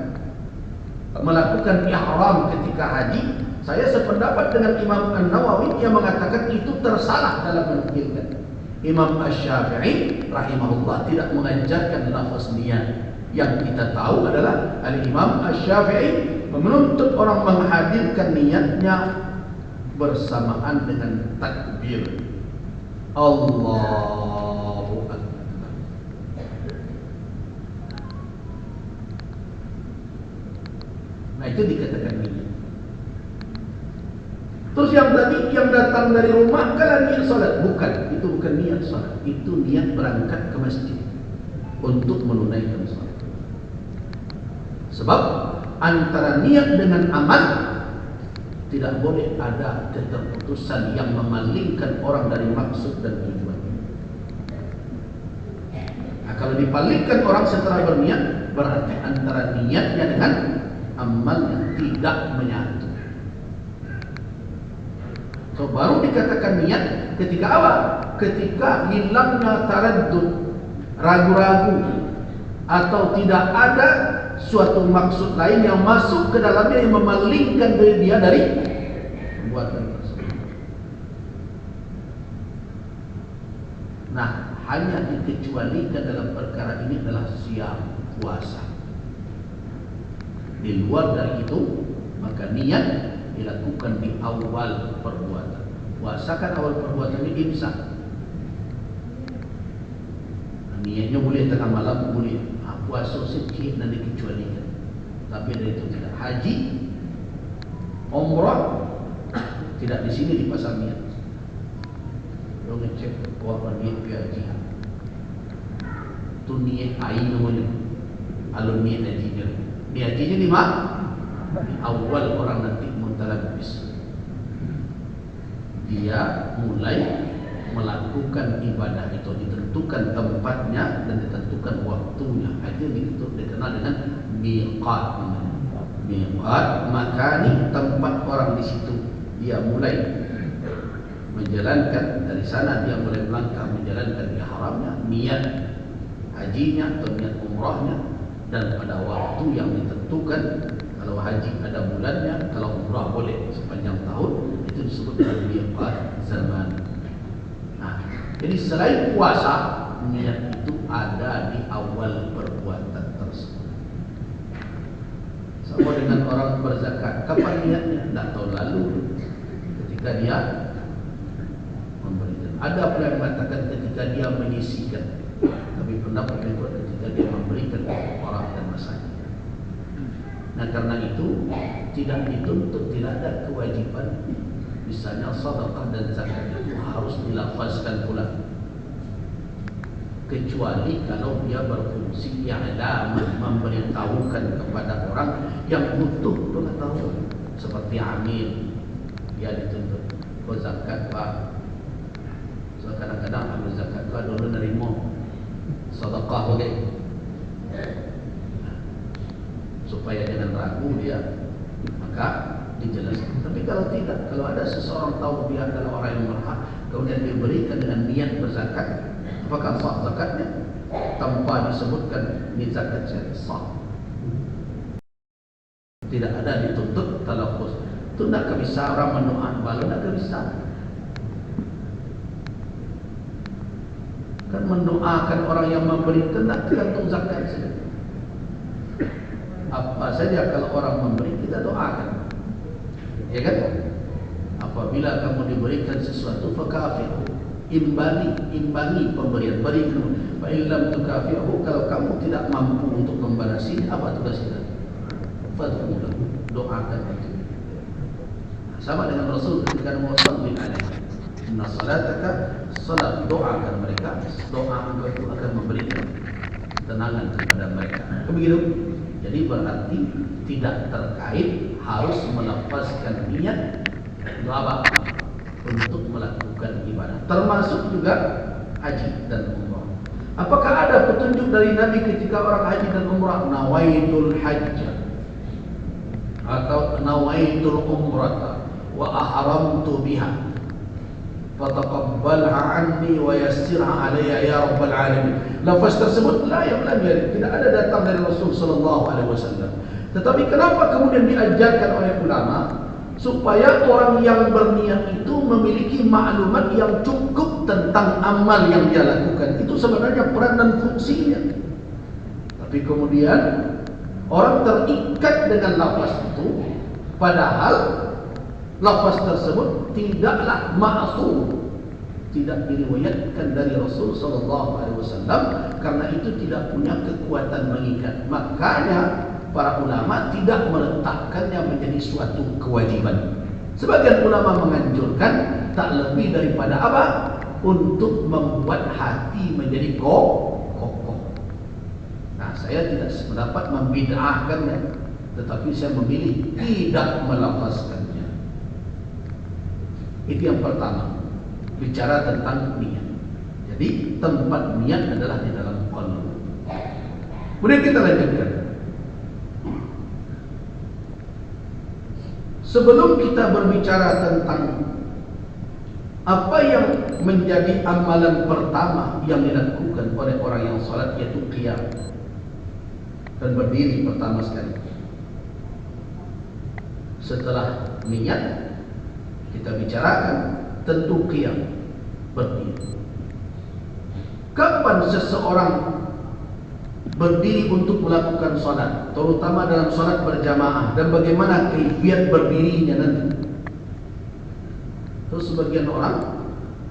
melakukan ihram ketika haji, saya sependapat dengan Imam An-Nawawi yang mengatakan itu tersalah dalam menukilkan. Imam Asy-Syafi'i rahimahullah tidak mengajarkan lafaz niat. Yang kita tahu adalah Al-Imam Asy-Syafi'i menuntut orang menghadirkan niatnya bersamaan dengan takbir Allahu Akbar. Nah, itu dikatakan niat. Terus yang tadi yang datang dari rumah kalau niat salat, bukan, itu bukan niat salat, itu niat berangkat ke masjid untuk menunaikan salat. Sebab antara niat dengan amal tidak boleh ada keterputusan yang memalingkan orang dari maksud dan tujuan. Nah, kalau dipalingkan orang setelah berniat, berarti antara niatnya dengan amalnya tidak menyatu. So, baru dikatakan niat ketika awal, ketika hilangnya taraddud, ragu-ragu, atau tidak ada suatu maksud lain yang masuk ke dalamnya yang memalingkan diri dia dari perbuatan tersebut. Nah, hanya dikecualikan dalam perkara ini adalah siam, puasa. Di luar dari itu, maka niat dilakukan di awal perbuatan. Puasa kan awal perbuatannya imsak. Niatnya boleh tengah malam, boleh. Puasa sedikit dan dikecualikan. Tapi dari itu tidak. Haji, umrah tidak di sini dipasang niat. Lo ngecek bahwa niat haji. Itu niat air namanya. Kalau niat hajinya, niat hajinya di mana? Di awal orang nanti muntalabis. Dia mulai melakukan ibadah itu, ditentukan tempatnya dan ditentukan waktunya. Itu dikenal dengan miqat. Miqat makani, tempat orang di situ. Dia mulai menjalankan dari sana, dia mulai melangkah menjalankan ihramnya, niat hajinya atau niat umrahnya, dan pada waktu yang ditentukan. Kalau haji ada bulannya, kalau umrah boleh sepanjang tahun. Itu disebut dengan miqat zaman. Jadi selain puasa, niat itu ada di awal perbuatan tersebut. Sama dengan orang berzakat. Kapan niatnya? Tidak tahun lalu ketika dia memberikan. Ada pula yang mengatakan ketika dia menyisihkan. Tapi pendapat yang kedua ketika dia memberikan orang dan masanya. Nah, karena itu tidak dituntut, tidak ada kewajiban. Misalnya sedekah dan zakat itu harus dilafazkan pula, kecuali kalau dia berfungsi i'lam, memberitahukan kepada orang yang butuh pengetahuan, seperti amil. Dia dituntut, kau zakat pak. So, kadang-kadang ambil zakat kau dulu nerima sedekah boleh, supaya jangan ragu dia, maka dijelaskan. Tapi kalau tidak, kalau ada seseorang tahu dia adalah orang yang berhak, kemudian diberikan dengan niat berzakat, apakah sah zakatnya? Tanpa disebutkan ini zakat saya sah. Tidak ada dituntut talafuz. Itu tidak bisa orang mendoakan bala, tidak bisa. Kan mendoakan orang yang memberi tergantung zakat saja. Apa saja kalau orang memberi kita doakan, ya kan? Apabila kamu diberikan sesuatu, fakafihu, imbangi pemberian, berikan. Fa illam tukafihu, kalau kamu tidak mampu untuk membalasi, apa tugas kita? Fad'u lahu, doakan itu. Sama dengan Rasul ketika Muhammad bin Ali, inna salataka salat, doakan mereka, doa engkau itu akan memberikan tenangan kepada mereka. Begitu. Jadi berarti tidak terkait harus melafazkan niat doa untuk melakukan ibadah, termasuk juga haji dan umrah. Apakah ada petunjuk dari Nabi ketika orang haji dan umrah, nawaitul hajj atau nawaitul umrata wa ahramtu biha fataqabbalha anni wa yassirha alayya ya rabbal alamin? Lafaz tersebut tidak ada datang dari Rasul sallallahu alaihi wasallam. Tetapi kenapa kemudian diajarkan oleh ulama? Supaya orang yang berniat itu memiliki maklumat yang cukup tentang amal yang dia lakukan. Itu sebenarnya peran dan fungsinya. Tapi kemudian orang terikat dengan lafaz itu, padahal lafaz tersebut tidaklah ma'sum, tidak diriwayatkan dari Rasul sallallahu alaihi wasallam, karena itu tidak punya kekuatan mengikat. Makanya para ulama tidak meletakkannya menjadi suatu kewajiban. Sebagian ulama menganjurkan, tak lebih daripada apa? Untuk membuat hati menjadi kokoh. Nah, saya tidak sependapat membid'ahkannya, tetapi saya memilih tidak melafazkannya. Itu yang pertama, bicara tentang niat. Jadi tempat niat adalah di dalam qalb. Kemudian kita lanjutkan. Sebelum kita berbicara tentang apa yang menjadi amalan pertama yang dilakukan oleh orang yang salat, yaitu qiyam dan berdiri pertama sekali. Setelah niat kita bicarakan tentu qiyam, berdiri. Kapan seseorang berdiri untuk melakukan salat, terutama dalam salat berjamaah, dan bagaimana kaifiat berdirinya nanti? Terus sebagian orang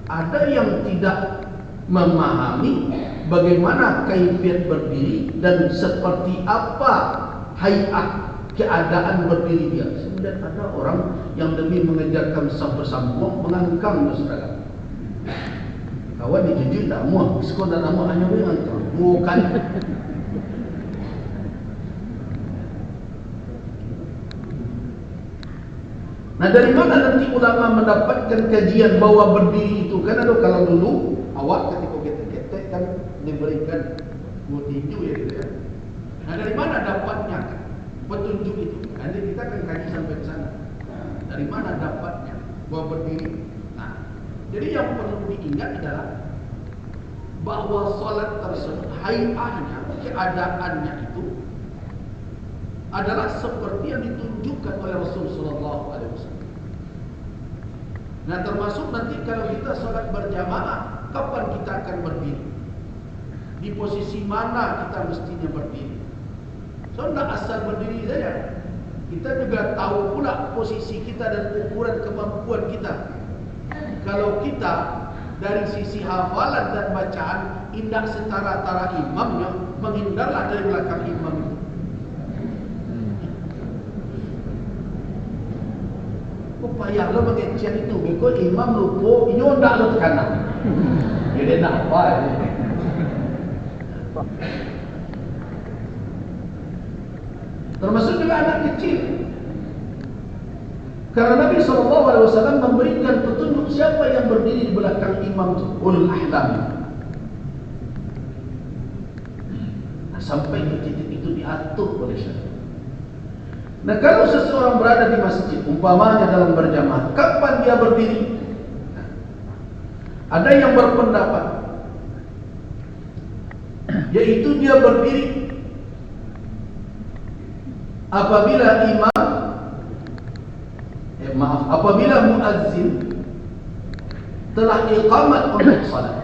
ada yang tidak memahami bagaimana kaifiat berdiri dan seperti apa hayat keadaan berdiri dia. Kemudian ada orang yang demi mengejarkan saf bersambung mengangkang, saudara. Kawan dijujur tak muah, sekolah tak muah, hanya mengangkang. Bukan. Nah, dari mana nanti ulama mendapatkan kajian bahwa berdiri itu? Kan ada kalau dulu awak ketika ketek-ketek kan diberikan tinju ya gitu ya. Nah, dari mana dapatnya petunjuk itu? Nanti kita akan kaji sampai ke sana. Dari mana dapatnya bahwa berdiri? Nah, jadi yang perlu diingat adalah bahwa salat tersebut hayatnya, keadaannya itu adalah seperti yang ditunjukkan oleh Rasul sallallahu alaihi wasallam. Nah, termasuk nanti kalau kita salat berjamaah, kapan kita akan berdiri? Di posisi mana kita mestinya berdiri? So, tidak asal berdiri saja. Kita juga tahu pula posisi kita dan ukuran kemampuan kita. Kalau kita dari sisi hafalan dan bacaan indah setara-tara imamnya, menghindarlah dari belakang imam itu. Upaya lo mengecek itu, because imam lupa, ini ndak lo tekanan. Jadi nak apa? Termasuk juga anak kecil. Karena Nabi SAW memberikan petunjuk siapa yang berdiri di belakang imam itu, ulul ahlam. Nah, sampai ke titik itu diatur oleh syariat. Nah, kalau seseorang berada di masjid, umpamanya dalam berjamaah, kapan dia berdiri? Nah, ada yang berpendapat, yaitu dia berdiri apabila apabila muazzin telah iqamat untuk salat.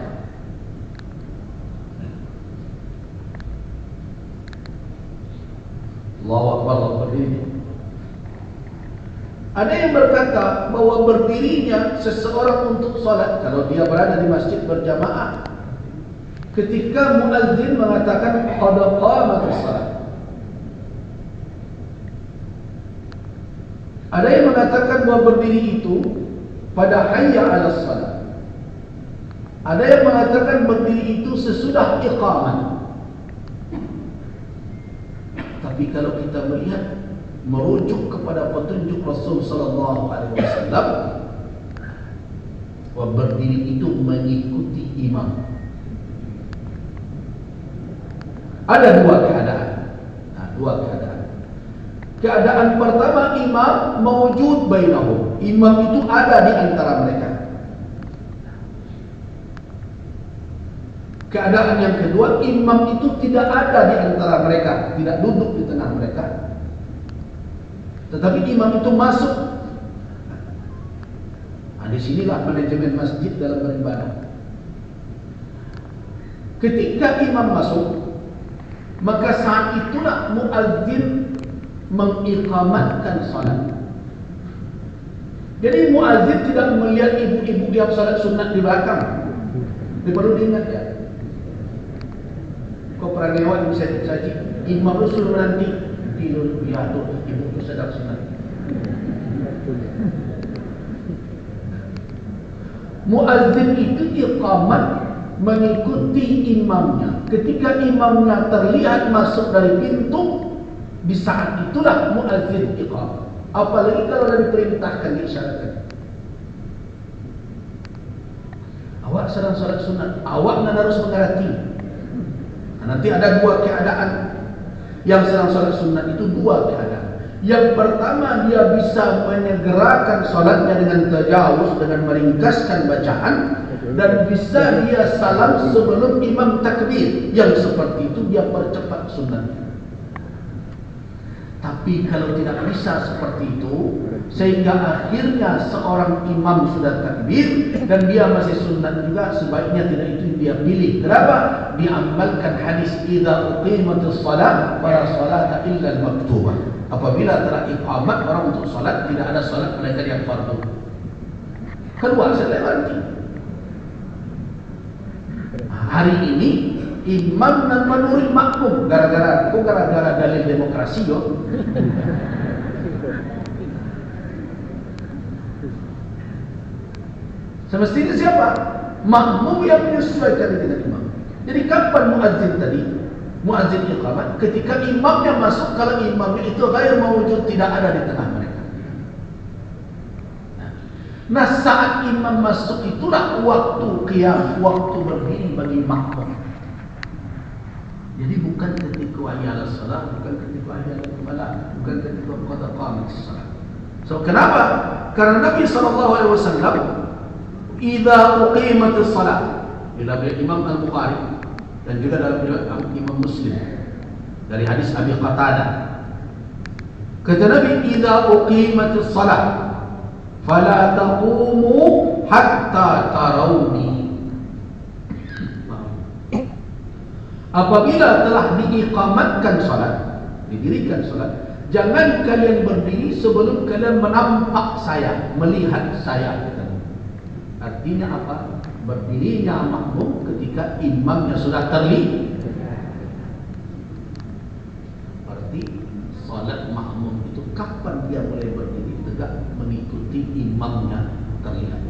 Ada yang berkata bahwa berdirinya seseorang untuk salat kalau dia berada di masjid berjamaah ketika muazzin mengatakan qad qamatis salat. Ada yang mengatakan bahwa berdiri itu pada hayya 'alas salat. Ada yang mengatakan berdiri itu sesudah iqamah. Tapi kalau kita melihat merujuk kepada petunjuk Rasul sallallahu alaihi wasallam, bahwa berdiri itu mengikuti imam. Ada dua keadaan. Dua keadaan. Keadaan pertama, imam mawjud bainahum. Imam itu ada di antara mereka. Keadaan yang kedua, imam itu tidak ada di antara mereka, tidak duduk di tengah mereka. Tetapi imam itu masuk. Di sinilah manajemen masjid dalam beribadah. Ketika imam masuk, maka saat itulah muazzin mengiqamatkan salat. Jadi muazzin tidak melihat ibu-ibu yang salat sunat di belakang. Dia perlu diingat ya. Kau pernah lewat bisa dicaci, imam itu suruh nanti tidur, ya tuh ibu itu sedang sunat. Muazzin itu iqamat mengikuti imamnya. Ketika imamnya terlihat masuk dari pintu, di saat itulah muazzin iqamat. Apalagi kalau dah diperintahkan, diisyaratkan. Awak sedang salat sunat, awak harus mengerti. Nanti ada dua keadaan. Yang sedang salat sunat itu dua keadaan. Yang pertama, dia bisa menyegerakan salatnya dengan tajawuz, dengan meringkaskan bacaan, dan bisa dia salam sebelum imam takbir. Yang seperti itu dia percepat sunatnya. Tapi kalau tidak bisa seperti itu, sehingga akhirnya seorang imam sudah takbir dan dia masih sunat juga, sebaiknya tidak itu dia pilih. Kenapa? Diamalkan hadis idza uqimatis shalah fala salata illa al-maktubah. Apabila telah iqamat orang untuk salat, tidak ada salat melainkan yang fardu. Kedua, saya lewati. Hari ini imam dan menurut makmum gara-gara dalil demokrasi yo. Semestinya siapa? Makmum yang menyesuaikan dengan imam. Jadi kapan muazzin tadi? Muazzin iqamat ketika imamnya masuk, kalau imamnya itu ghair mawjud, tidak ada di tengah mereka. Nah, saat imam masuk itulah waktu qiyam, waktu berdiri bagi makmum. Jadi bukan ketika hayya 'alas salat, bukan ketika hayya 'alal falah, bukan ketika qad qamatis salat. So kenapa? Karena Nabi sallallahu alaihi wasallam idza uqimatis salat, bila Imam Al-Bukhari dan juga dalam riwayat Imam Muslim dari hadis Abi Qatadah, kata Nabi, idza uqimatis salat fala taqumu hatta tarawni. Apabila telah diiqamatkan salat, didirikan salat, jangan kalian berdiri sebelum kalian menampak saya, melihat saya. Artinya apa? Berdirinya makmum ketika imamnya sudah terlihat. Berarti salat makmum itu kapan dia mulai berdiri tegak mengikuti imamnya terlihat.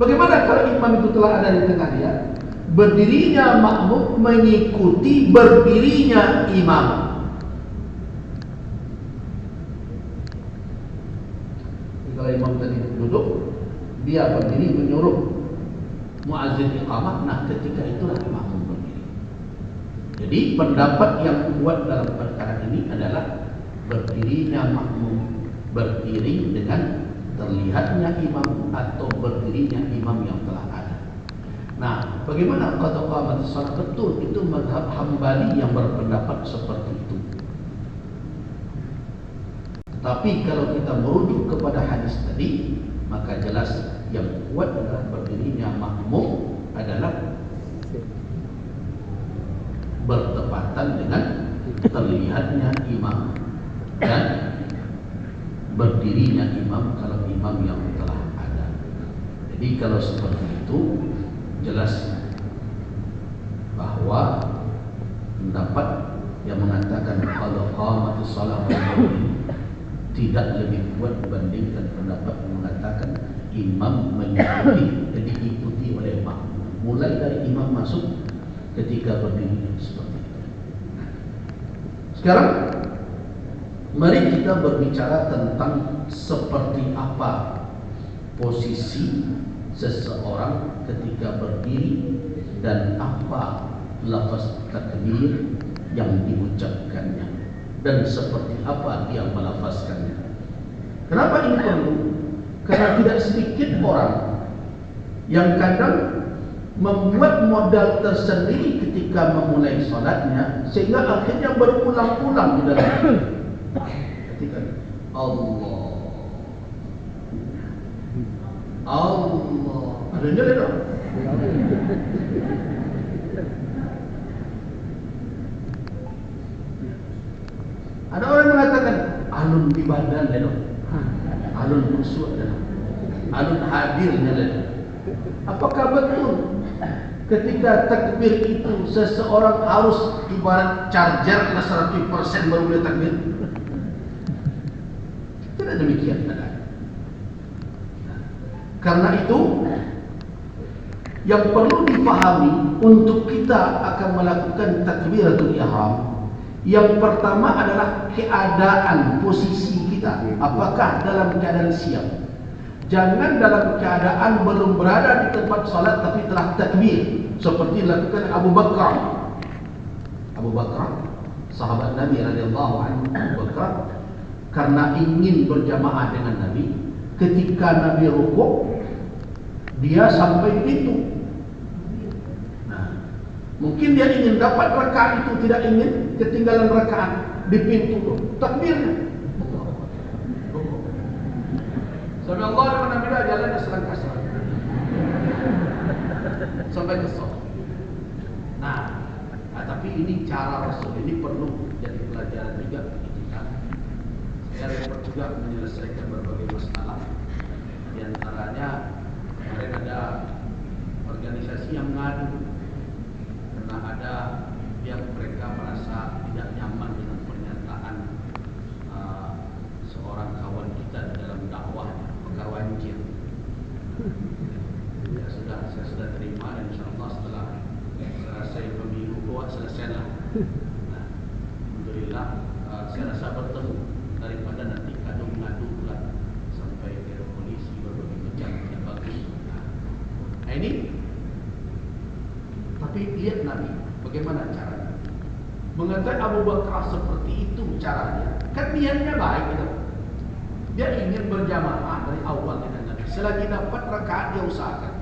Bagaimana kalau imam itu telah ada di tengah dia? Berdirinya makmum mengikuti berdirinya imam. Kalau imam tadi duduk, dia berdiri menyuruh muazzin iqamah. Nah, ketika itulah makmum berdiri. Jadi pendapat yang kuat dalam perkara ini adalah berdirinya makmum beriring dengan terlihatnya imam atau berdirinya imam yang telah ada. Nah, bagaimana qad qamatis salat? Betul, itu mazhab Hambali yang berpendapat seperti itu. Tetapi kalau kita merujuk kepada hadis tadi, maka jelas yang kuat adalah berdirinya makmum adalah bertepatan dengan terlihatnya imam dan berdiri berdirinya imam kalau imam yang telah ada. Jadi kalau seperti itu jelas bahwa pendapat yang mengatakan kalau qamatus shalah tidak lebih kuat dibandingkan pendapat yang mengatakan imam diikuti oleh makmum. Mulai dari imam masuk ketika berdiri seperti itu. Sekarang mari kita berbicara tentang seperti apa posisi seseorang ketika berdiri dan apa lafaz takbir yang diucapkannya dan seperti apa dia melafazkannya. Kenapa ini perlu? Karena tidak sedikit orang yang kadang membuat modal tersendiri ketika memulai salatnya sehingga akhirnya berulang-ulang di dalam ketika Allah ada nilai dong. Ada orang mengatakan alun di badan dong, alun khusyuk dong, alun hadirnya dong. Apakah betul ketika takbir itu seseorang harus ibarat charger 100% baru boleh takbir? Tidak demikian. Karena itu yang perlu dipahami untuk kita akan melakukan takbiratul ihram, yang pertama adalah keadaan posisi kita. Apakah dalam keadaan siap? Jangan dalam keadaan belum berada di tempat salat tapi telah takbir seperti dilakukan Abu Bakar. Abu Bakar, sahabat Nabi radhiyallahu anhu, Abu Bakar karena ingin berjamaah dengan Nabi, ketika Nabi rukuk dia sampai pintu. Nah, mungkin dia ingin dapat rakaat itu, tidak ingin ketinggalan rakaat di pintu itu. Takbirnya sampai Allah dan Nabi jalan selangkah-selangkah sampai ke solat. Nah, tapi ini cara Rasul, ini perlu jadi pelajaran juga bagi kita. Saya repot juga menyelesaikan berbagai masalah. Di antaranya kemarin ada organisasi yang mengadu karena ada yang mereka merasa tidak nyaman dengan pernyataan seorang kawan kita di dalam dakwahnya, Bakar Wanjir. Saya sudah terima dan insyaAllah setelah selesai pemilu selesailah. Nah, alhamdulillah saya rasa bertemu daripada nanti ngadu pula sampai ke polisi berbagai macam yang bagus. Nah ini, tapi lihat Nabi bagaimana caranya mengatakan Abu Bakar seperti itu caranya. Kan niatnya baik gitu. Dia ingin berjamaah dari awal dengan Nabi. Selagi dapat rakaat dia usahakan.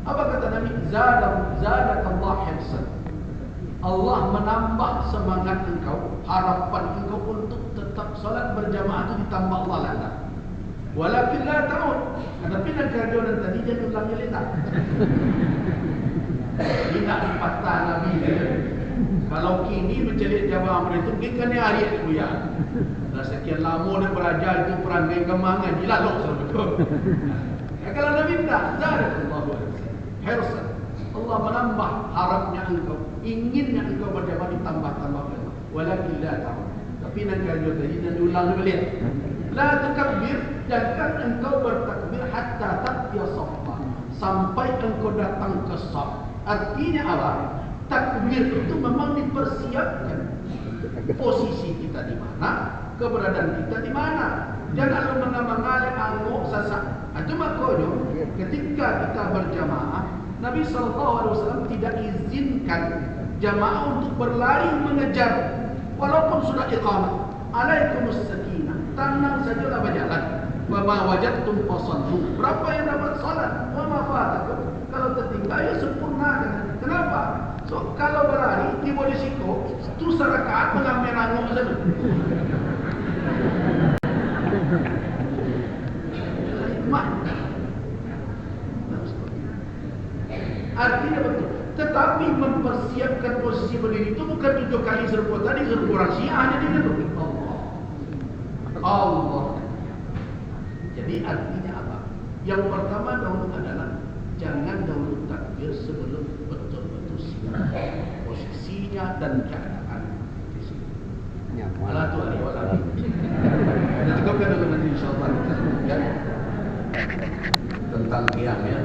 Apa kata Nabi? Zadakallah hirsan. Allah menambah semangat engkau, harapan engkau untuk tetap salat berjamaah itu ditambah Allah lana. Walakin la ta'ud. Tapi nak kerajuan tadi dia ulangnya letak. Ini tak dipatah Nabi. Kalau kini mencelik jamaah mereka itu kan dia hari itu ya. Dah sekian lama dia belajar itu perangai kemangan jilalok betul. Kalau Nabi tidak, zadakallah hirsan. Allah menambah harapnya engkau, inginnya engkau berjamaah ditambah-tambah lagi. Walakin la ta'ud. Tapi nak kerajuan tadi dan diulang balik. La takabbir, jangan engkau bertakbir hatta ta'tiya saffa, sampai engkau datang ke saf. Artinya apa? Takbir itu memang dipersiapkan. Posisi kita di mana, keberadaan kita di mana. Jangan lu mengamang-alih anguk sasak. Itu makanya ketika kita berjamaah, Nabi SAW tidak izinkan jamaah untuk berlari mengejar walaupun sudah iqamah. Alaikumus sakinah, tenang sajalah berjalan. Wa ma wajadtum fasallu. Berapa yang dapat salat? Wa ma fatakum. Kalau tertinggal ya sempurnakan. Kenapa? So kalau berlari di risiko terus rakaat mengambil anguk saja. Artinya betul. Tetapi mempersiapkan posisi berdiri itu bukan 7 kali serbu tadi, serbu orang Syiah ada di situ. Allah. Jadi artinya apa? Yang pertama dahulu adalah jangan dahulu takbir sebelum betul-betul siap posisinya dan keadaan. Wala tu ali wala. Kita cukupkan dulu nanti insyaallah. Ya. Tentang qiyam ya.